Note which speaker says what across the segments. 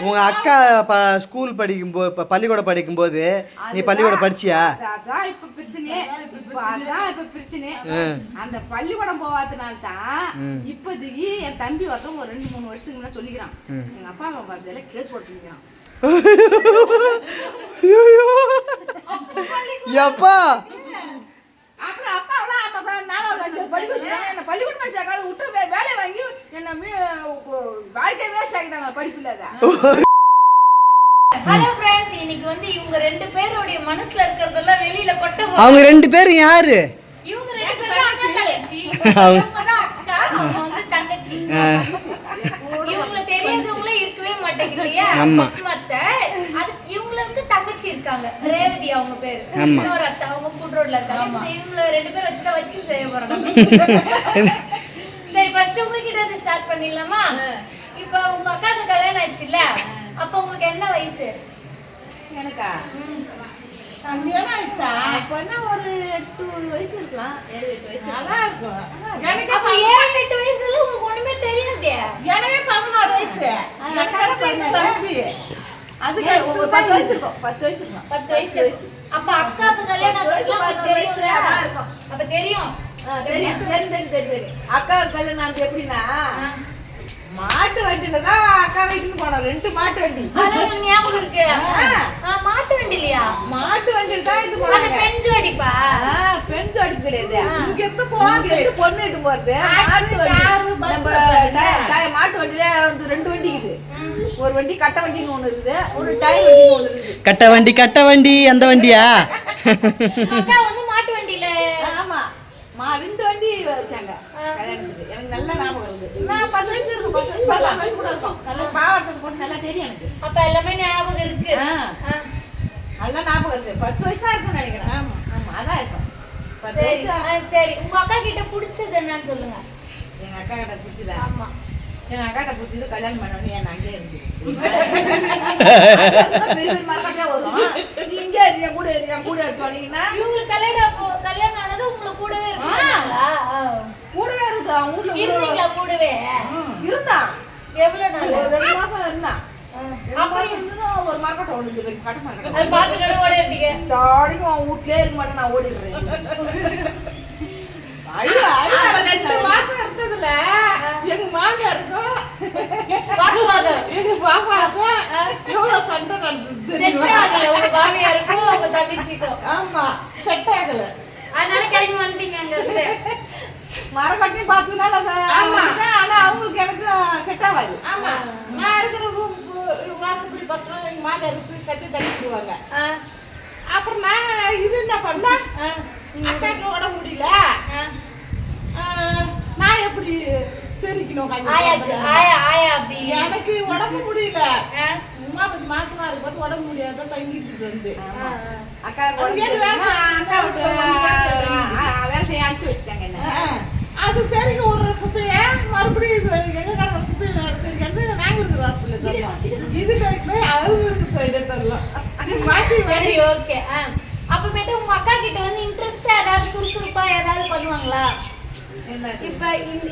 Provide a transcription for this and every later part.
Speaker 1: உங்க அக்கா ஸ்கூல் படிக்கும்போது பள்ளிக்கூடம் படிக்கும்போது நீ பள்ளிக்கூடம் படிச்சியா?
Speaker 2: அதான் இப்ப பிரச்சனை அந்த பள்ளிக்கூடம் போவாதனால தான் இப்போதைக்கு என் தம்பி ஒருத்தவங்க ஒரு 2-3 வருஷத்துக்கு முன்னாடி சொல்லிக்கிறான் எங்க அப்பா அம்மா பார்த்தால கேஸ் போட சொல்லிக்கிறான்.
Speaker 1: எப்பா
Speaker 2: அப்புறம் அக்கா என்ன பள்ளிக்கூடம் விட்டு வேலை வாங்கி என்ன வாழ்க்கை வேஸ்ட் ஆகிட்டாங்க படிப்பு இல்லாத.
Speaker 3: ஹலோ ஃப்ரெண்ட்ஸ், இன்னைக்கு வந்து இவங்க 2 பேரோட மனசுல இருக்கிறதெல்லாம் வெளியில கொட்ட போறோம்.
Speaker 1: அவங்க 2 பேரும் யாரு?
Speaker 3: இவங்க 2 பேரும் அக்கா தங்கச்சி. இவங்க தான் அக்கா, அவங்க வந்து தங்கச்சி. இவங்க தெரியாதவங்களே இருக்கவே மாட்டேங்கலையா? மத்த அது இவங்களுக்கு தங்கச்சி இருக்காங்க, ரேவதி அவங்க பேரு. இன்னொரு அத்தை அவங்க கூட்ரோட்ல இருக்காங்க. இவங்க 2 பேரும் வச்சு செய்ய போறோம். சரி, ஃபர்ஸ்ட் உங்ககிட்ட இருந்து ஸ்டார்ட் பண்ணிடலாமா? இப்போ உங்க அக்காக்கு கல்யாணம் ஆச்சுல்ல, அப்ப உங்களுக்கு என்ன வயசு?
Speaker 2: எனக்கா கம்மியான வயசா? அப்பனா ஒரு 8 வயசு இருக்கலாம். 7-8 வயசு நல்லா இருக்கும்.
Speaker 3: எனக்கு அப்ப 7-8 வயசுல உங்களுக்கு ஒண்ணுமே தெரியாதே.
Speaker 2: எனக்கு 16 வயசு. அக்காக்கு 15. அதுக்கு ஒரு 10 வயசு இருக்கும். 10 வயசு இருக்கும்.
Speaker 3: 10 வயசு. அப்ப அக்காக்கு கல்யாணம் ஆச்சுல 10 வயசுல இருக்கும். அப்ப தெரியும். தெரியும். அக்காக்கு கல்யாணம் ஆனது எப்படின்னா மாட்டு வண்டியில தான் அக்கா வீட்டுக்கு போனோம். 2 மாட்டு வண்டி. அது ஞாபகம் இருக்கு. மாட்டு வண்டிலையா?
Speaker 2: மாட்டு வண்டியில தான் இது போனாங்க.
Speaker 3: பெண் ஜோடிப்பா.
Speaker 2: பெண் ஜோடி கிடையாது. இங்க இருந்து பொண்ணு இட்டு போறது மாட்டு வண்டி. நம்ம மாட்டு வண்டியில வந்து 2 வண்டி இருக்குது. ஒரு வண்டி கட்ட வண்டின்னு ஒண்ணு இருக்குது, ஒரு டயர் வண்டின்னு ஒண்ணு இருக்குது.
Speaker 1: கட்ட வண்டி அந்த வண்டியா?
Speaker 3: அக்கா வந்து மாட்டு வண்டியில.
Speaker 2: ஆமா, 2 வண்டி வச்சாங்க கல்யாணத்துக்கு. எனக்கு நல்ல ஞாபகம் இருக்கு. நான் 10 வயசு இருக்கும். 10 வயசு கூட இருக்கும். நல்ல பாவாடை போட்டு நல்லா தெரியும் எனக்கு.
Speaker 3: அப்ப எல்லாமே ஞாபகம் இருக்கு.
Speaker 2: நல்லா ஞாபகம் இருக்கு. 10 வயசு தான் இருக்கும்னு நினைக்கிறேன். ஆமா, அதான் இருக்கும்.
Speaker 3: சரி, உங்க அக்கா கிட்ட பிடிச்சது என்னன்னு சொல்லுங்க.
Speaker 2: எங்க அக்கா கிட்ட பிடிச்சதா?
Speaker 3: ஆமா,
Speaker 2: எங்க அக்கா கிட்ட பிடிச்சது கல்யாணம் பண்ணவனே என் அங்கே இருந்து பெரிய மரக்கட்டே வரும். நீங்க என் கூட சொன்னீங்கன்னா
Speaker 3: இவங்களுக்கு கல்யாணம் ஆனது உங்களுக்கு கூடவே இருந்துச்சுங்களா?
Speaker 2: கூடவே இருக்கு. அவங்க வீட்டுல
Speaker 3: இருந்தீங்களா? கூடவே
Speaker 2: இருந்தான்.
Speaker 3: எவ்வளவு நாள்?
Speaker 2: ஒரு 2 மாசம் இருந்தான். ஒரு மரக்கட்டை ஒண்ணு கட்ட மாட்டேன்.
Speaker 3: அது பாத்துக்கிட்டு ஓடிட்டீங்க.
Speaker 2: தாடிக்கும் அவன் வீட்லயே இருக்க மாட்டேன், நான் ஓடிடுறேன். 2 மாசம் இருந்ததுல எங்க மாமியாருக்கும் எங்க பாப்பாருக்கும் எவ்வளவு சண்டை நடந்தது.
Speaker 3: உங்க மாமியாருக்கும் உங்க தங்கச்சிக்கும்.
Speaker 2: ஆமா, செட் ஆகல.
Speaker 3: அதனால கிளம்பி வந்துட்டீங்க அங்க இருந்து.
Speaker 2: மரக்கட்டையும் பார்த்ததுனால ஆனா அவங்களுக்கு எனக்கு செட் ஆகாது. ஆமா, நான் இருக்கிற ரூம் வாசப்படி பார்த்தோம் எங்க மாமியாருக்கு சத்தி தள்ளிடுவாங்க. அப்புறம் நான் இது என்ன பண்ண, அக்காக்கு உடம்பு முடியல, நான் எப்படி பெருக்கணும்? எனக்கு உடம்பு முடியல. உமா 10 மாசமா இருக்கும்போது உடம்பு முடியாத தங்கிட்டு வந்து அக்கா வேலை செய்ய அனுப்பிச்சு வச்சுட்டாங்க. என்ன அது பெருக்க ஒரு குப்பைய மறுபடியும் எங்க குப்பையில எடுத்து நாங்க இருக்கிற ஹாஸ்பிட்டல் இது போய் அவங்க சைடே தரலாம்.
Speaker 3: சரி, ஓகே. அப்பமேட்டு உங்க அக்கா கிட்ட வந்து இன்ட்ரெஸ்டா ஏதாவது சுறுசுறுப்பா ஏதாவது பண்ணுவாங்களா? இப்ப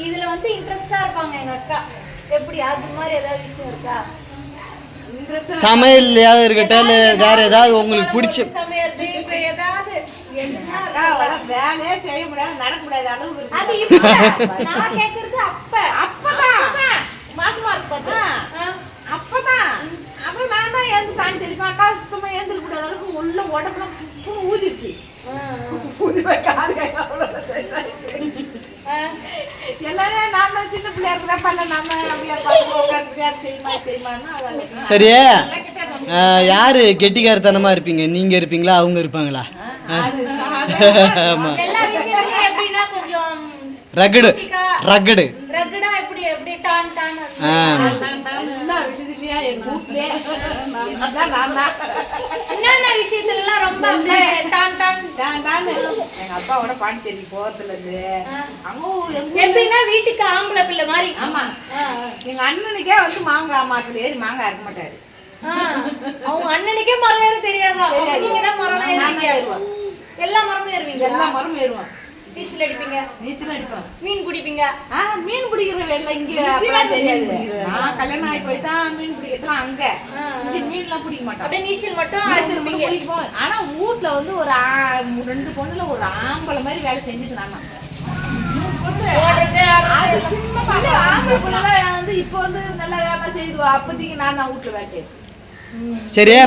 Speaker 3: இதுல வந்து இன்ட்ரெஸ்டா இருப்பாங்க எங்க அக்கா. எப்படி அது மாதிரி ஏதாவது விஷயம் இருக்கா?
Speaker 1: சமையல் ஏதாவது இருக்கட்டும், வேற ஏதாவது உங்களுக்கு பிடிச்ச
Speaker 3: சமையல் இப்ப ஏதாவது
Speaker 2: வேலையே செய்ய முடியாது, நடக்க முடியாத அளவுக்கு இருக்கு.
Speaker 3: அது இப்ப நான் கேக்குறது
Speaker 2: அப்பதான் மாசமா இருக்கு அப்பதான். அப்புறம் நான் தான் எழுந்து சாமி தெளிப்பேன். அக்கா சுத்தமா எழுந்திருக்க முடியாத அளவுக்கு உள்ள உடம்புல ஊதிருக்கு. எல்லாரும் நான் தான் சின்ன பிள்ளையா இருக்கிறப்ப நம்ம செய்யுமா.
Speaker 1: சரி, யாரு கெட்டிக்காரத்தனமா இருப்பீங்க? நீங்க இருப்பீங்களா, அவங்க இருப்பாங்களா? ஆமா, ரகடு
Speaker 3: ரகடா எப்படி எப்படி டான் டான்
Speaker 2: எல்லாம் விடுது இல்லையா எங்க வீட்லயே.
Speaker 3: என்னென்ன விஷயத்துல எல்லாம் ரொம்ப டான் டான்
Speaker 2: டான் டான். எங்க அப்பாவோட பாண்டிச்சேரி போறதுல இருந்து அங்க
Speaker 3: எப்படின்னா வீட்டுக்கு ஆம்பளை பிள்ளை மாதிரி.
Speaker 2: ஆமா, எங்க அண்ணனுக்கே வந்து மாங்காய் மரத்துல ஏறி மாங்காய் இருக்க மாட்டாரு.
Speaker 3: அவங்க அண்ணனுக்கே மரம் ஏற தெரியாதா? நீங்க தான் மரம் ஏறுவீங்க. எல்லா மரமும் ஏறுவீங்க.
Speaker 2: எல்லா மரமும் ஏறுவான்.
Speaker 3: நீச்சல் அடிப்பீங்க,
Speaker 2: நீச்சல் அடிப்பேன்.
Speaker 3: மீன் பிடிப்பீங்க.
Speaker 2: மீன் பிடிக்கிற வேலை இங்க அப்பெல்லாம் தெரியாது. நான் கல்யாணம் ஆகி போய் தான் மீன் பிடிக்கிறதுலாம் அங்க. இங்க மீன்லாம் பிடிக்க மாட்டேன்.
Speaker 3: அப்படியே நீச்சல் மட்டும்
Speaker 2: நீச்சல்
Speaker 3: அடிச்சிருப்பீங்க.
Speaker 2: மட்டும் பிடிப்போம். ஆனா வீட்டுல வந்து ஒரு 2 பொண்ணுல ஒரு ஆம்பளை மாதிரி வேலை செஞ்சுட்டு நாங்க.
Speaker 3: ஓடுறது,
Speaker 2: அது சின்ன பையன் ஆம்பளை பொண்ணுலாம் வந்து இப்போ வந்து நல்லா வேலை செய்துவா. அப்போதைக்கு நான் தான் வீட்டுல வேலை செய்வேன்.
Speaker 1: சரியா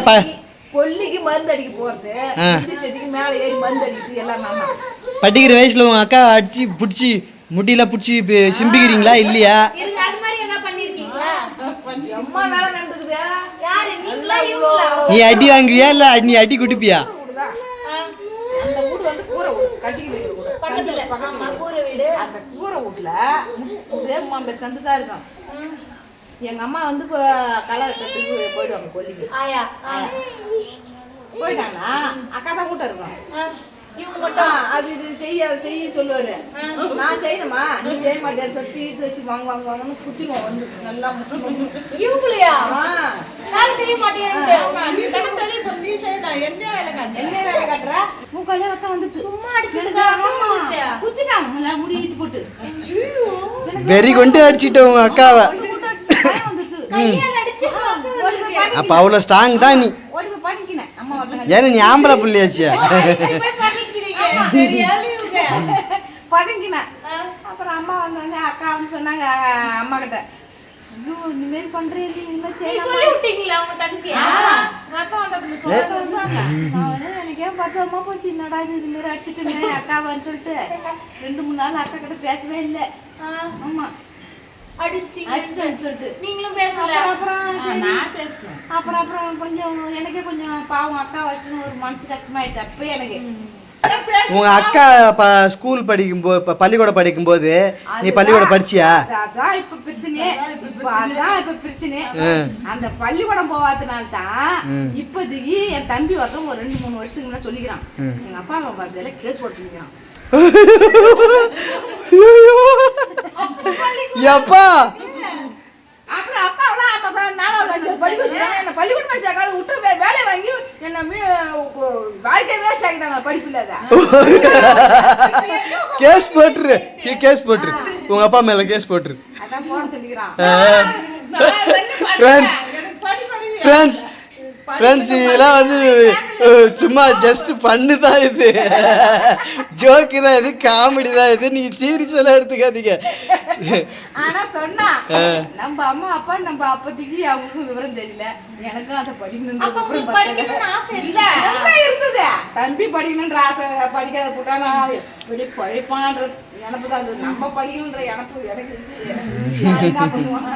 Speaker 2: கொல்லிக்கு மருந்து அடிக்க போறது, இந்தி செடிக்கு மேல ஏறி மருந்து அடிக்கிறது எல்லாம் நான் தான்.
Speaker 1: படிக்கிற வயசுல உங்க அக்கா அடிச்சு பிடிச்சி முட்டியில பிடிச்சி சிம்பிக்கிறீங்களா இல்லையா?
Speaker 3: இருங்க, அது மாதிரி என்ன பண்ணிருக்கீங்களா?
Speaker 2: அம்மா வேலை நடந்துக்குது.
Speaker 3: யாரு நீங்களா இவங்களா?
Speaker 1: நீ அடி வாங்குவியா இல்ல நீ அடி குடிப்பியா?
Speaker 2: அந்த வீடு வந்து கூரை வீடு, கட்டிக்கிட்டு இருக்கிற வீடு.
Speaker 3: பக்கத்துல ஆமா கூரை வீடு.
Speaker 2: அந்த கூரை வீட்டுல தேவமாம்பே சந்து தான் இருக்கும். எங்க அம்மா வந்து களை வெட்டத்துக்கு போயிடுவாங்க கொல்லிக்கு.
Speaker 3: ஆயா
Speaker 2: போயிட்டாங்கன்னா அக்கா தான் கூட்டம் இருக்கும்.
Speaker 3: இவங்க மட்டும்
Speaker 2: அது இது செய்ய அதை செய்ய சொல்லுவாரு. நான் செய்யணுமா நீ செய்ய மாட்டேன்னு சொல்லிட்டு இழுத்து வச்சு வாங்குவாங்கன்னு குத்திடுவோம் வந்து நல்லா முட்டு.
Speaker 3: இவங்களையா வேலை செய்ய மாட்டேன்னு
Speaker 2: என்ன வேலை காட்டுற மூக்கால ரத்தம் வந்து
Speaker 3: சும்மா அடிச்சுட்டு
Speaker 2: குத்திட்டாங்க முடி இழுத்து போட்டு.
Speaker 1: வெறி கொண்டு அடிச்சிட்ட உங்க அக்காவை.
Speaker 3: கையால அடிச்சு ரத்தம் வருது.
Speaker 1: அப்ப அவ்வளவு ஸ்ட்ராங் தான் நீ.
Speaker 2: ஓடி போய் பண்ணிக்கினேன் அம்மா ஒருத்தங்க.
Speaker 1: ஏன்னா நீ ஆம்பளை புள்ளியாச்சு.
Speaker 3: போய் பண்ணிக்கிறீங்க. தெரியால இவங்க
Speaker 2: பதுங்கினேன். அப்புறம் அம்மா வந்தாங்க. அக்கா வந்து சொன்னாங்க அம்மா கிட்ட, ஐயோ இந்த மாதிரி பண்றேன் இனிமேல்
Speaker 3: நீ
Speaker 2: செய்யலாம்.
Speaker 3: சொல்லி விட்டீங்களா உங்க தங்கச்சியா?
Speaker 2: எனக்கு ஏன் பார்த்து அம்மா போச்சு என்னடா இது மாதிரி அடிச்சுட்டுங்க அக்காவான்னு சொல்லிட்டு 2-3 நாள் அக்கா கிட்ட பேசவே இல்லை. ஆமா அடிச்சிட்டேன்னு சொல்லிட்டு
Speaker 3: நீங்களும் பேசல.
Speaker 2: அப்புறம் கொஞ்சம் எனக்கே கொஞ்சம் பாவம் அக்கா வச்சுன்னு ஒரு மனசு கஷ்டமாயிட்டு. அப்ப எனக்கு
Speaker 1: உங்க அக்கா ஸ்கூல் படிக்கும்போது பள்ளிக்கூடம் படிக்கும்போது நீ பள்ளிக்கூடம் படிச்சியா?
Speaker 2: அதான் இப்ப பிரச்சனை. இப்ப பிரச்சனை அந்த பள்ளிக்கூடம் போவாதனால தான் இப்போதைக்கு என் தம்பி ஒருத்தன் ஒரு 2-3 வருஷத்துக்கு முன்னாடி சொல்லிக்கிறான், எங்க அப்பா அம்மா பார்த்தால கேஸ் போட்டு சொல்லிக்கிறான்.
Speaker 1: எப்பா
Speaker 2: அப்புறம் அக்கா பள்ளிக்கூடம் விட்டு வேலையை வாங்கி என்ன வாழ்க்கை வேஸ்ட் ஆகிட்டாங்க படிப்பு இல்லாத.
Speaker 1: கேஸ் போட்டுரு உங்க அப்பா மேல கேஸ் போட்டுரு.
Speaker 2: அதான் போன சொல்லிக்கிறான்.
Speaker 1: ஃப்ரெண்ட்ஸ் இதெல்லாம் வந்து சும்மா ஜஸ்ட் பண்ணு தான், இது ஜோக்கு தான், இது காமெடி தான், இது நீ சீரியஸ் எல்லாம் எடுத்துக்காதீங்க.
Speaker 2: ஆனா சொன்னா நம்ம அம்மா அப்பா நம்ம அப்போதைக்கு அவங்களுக்கும் விவரம் தெரியல. எனக்கும் அதை படிக்கணும்னு
Speaker 3: ஆசை
Speaker 2: இல்ல இருந்தது. தம்பி படிக்கணுன்ற ஆசை, படிக்காத போட்டா நான் இப்படி படிப்பான்ற நினப்பு தான் இருந்தது. நம்ம படிக்கணுன்ற எனக்கு என்ன பண்ணுவான்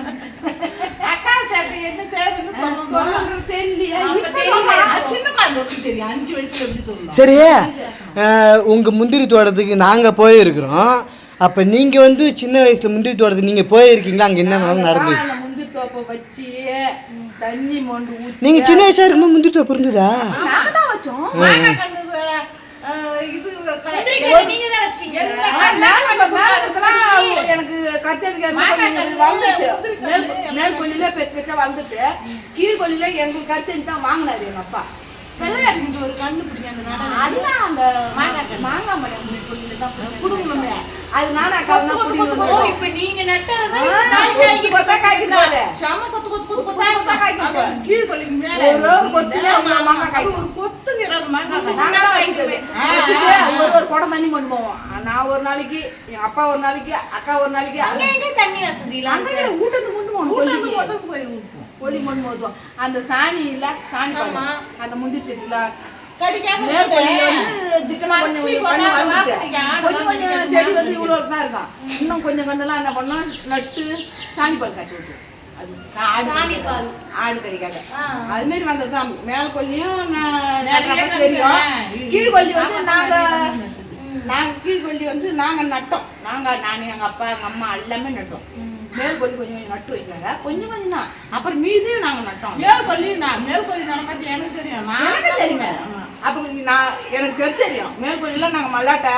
Speaker 2: அக்கா சேர்த்து என்ன சேர்ந்து தெரியலையா? தெரியும் 5 வயசுல எப்படி சொல்லலாம்.
Speaker 1: சரி, உங்க முந்திரி தோட்டத்துக்கு நாங்க போயிருக்கிறோம். அப்ப நீங்க வந்து சின்ன வயசுல முந்திரி தோட்டத்துக்கு நீங்க போயிருக்கீங்களா? அங்க என்ன நடந்தது?
Speaker 2: முந்திரி தோப்பை வச்சு தண்ணி மொண்டு ஊத்தி.
Speaker 1: நீங்க சின்ன வயசா இருக்கும்போது முந்திரி தோப்பு இருந்ததா?
Speaker 2: நாங்க தான் வச்சோம். இது
Speaker 3: நீங்க தான் வச்சீங்க.
Speaker 2: எனக்கு கத்தரிக்காய் மேல் கொல்லில பெருசா வளர்ந்துட்டு கீழ் கொல்லில எங்களுக்கு கத்தரி தான் வாங்கினாரு எங்க அப்பா. ஒரு கண்ணு பிடிக்கும் அதுதான் அந்த மாங்காய் மரம் குடும்பமே. அதனால
Speaker 3: இப்ப நீங்க நட்டது
Speaker 2: ஒரு குடம் தண்ணி கொண்டு போவோம். நான் ஒரு நாளைக்கு, எங்க அப்பா ஒரு நாளைக்கு, அக்கா ஒரு நாளைக்கு.
Speaker 3: தண்ணி வசதி
Speaker 2: ஊட்டத்துக்கு கொண்டு போவோம். கொல்லி கொண்டு போதும். அந்த சாணி இல்ல சாணி அந்த முந்திரி செடியில கொஞ்சம் செடி வந்து இவ்வளவு தான் இருக்கான். இன்னும் கொஞ்சம் கண்டெல்லாம் என்ன பண்ணலாம், நட்டு சாணி பால் காய்ச்சி விட்டு ஆடு கறிக்காக அது மாதிரி வந்ததுதான். மேல கொல்லியும் தெரியும். கீழ்கொல்லி வந்து நாங்க கீழ்கொல்லி வந்து நாங்க நட்டோம். நானு எங்க அப்பா எங்க அம்மா எல்லாமே நட்டோம். மேல் கொல்லி கொஞ்சம் நட்டு வச்சாங்க, கொஞ்சம் தான். அப்புறம் மீதியும் நாங்க நட்டோம். மேல் கொல்லி நடப்பது எனக்கு தெரியும். அப்ப எனக்கு தெரியும். மேல் கொல்லில நாங்க மல்லாட்டை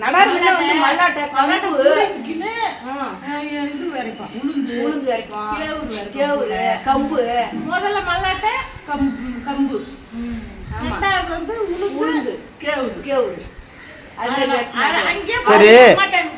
Speaker 2: நடாருல வந்து மல்லாட்டை கம்பு இது வரைக்கும் உளுந்து வரைக்கும் கேவுரு கம்பு. முதல்ல மல்லாட்டை கம்பு, ரெண்டாவது வந்து உளுந்து கேவுரு. அங்கேயே
Speaker 1: சரி
Speaker 3: மாட்டேன்